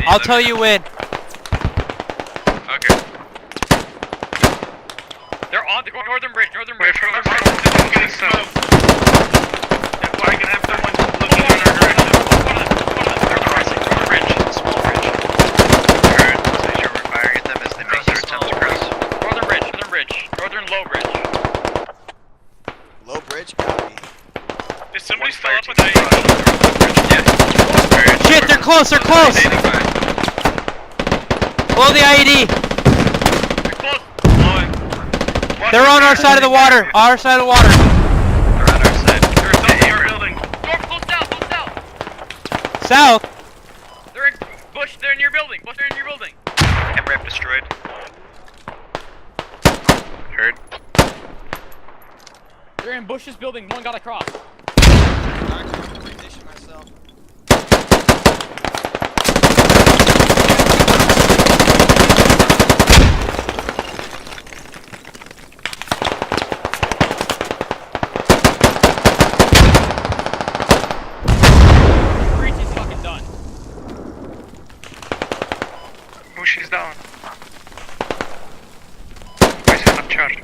I'll tell you when. Okay. They're on the northern bridge. Northern Wait, bridge. from the front, it's getting south. That's why I can have someone looking in our direction. They're crossing from the bridge, the small bridge. Alright, let's make sure we're firing at them as they make their attempt to cross. Northern bridge. Northern bridge. Northern low bridge. Low bridge, copy. Is somebody still up with team the Yeah. Shit, they're close, they're close! Blow the IED! They're close. Blowing. They're on our side of the water! Our side of the water! They're on our side. They're still in our building. North, close south. Close south. South? They're in bush. They're in your building. Bush. They're in your building. MRAP destroyed. Heard. They're in Bush's building. One got across. I'm going to reposition myself. Breach is fucking done. Oh, she's down. Where's his up charge?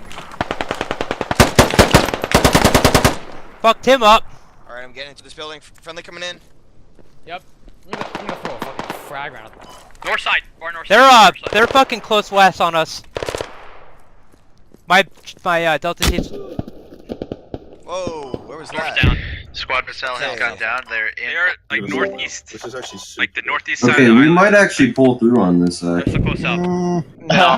Fucked him up. Alright, I'm getting into this building. Friendly coming in. Yep. I'm gonna throw a fucking frag round. North side. Far north They're side. North side. they're fucking close west on us. My Delta T's. Whoa, where was North that? down. Squad missile has Okay. gone down. They're in. They are like This is- northeast. This is actually super. Like the northeast side Okay, of the we island. might actually pull through on this. They're so close south. No. No.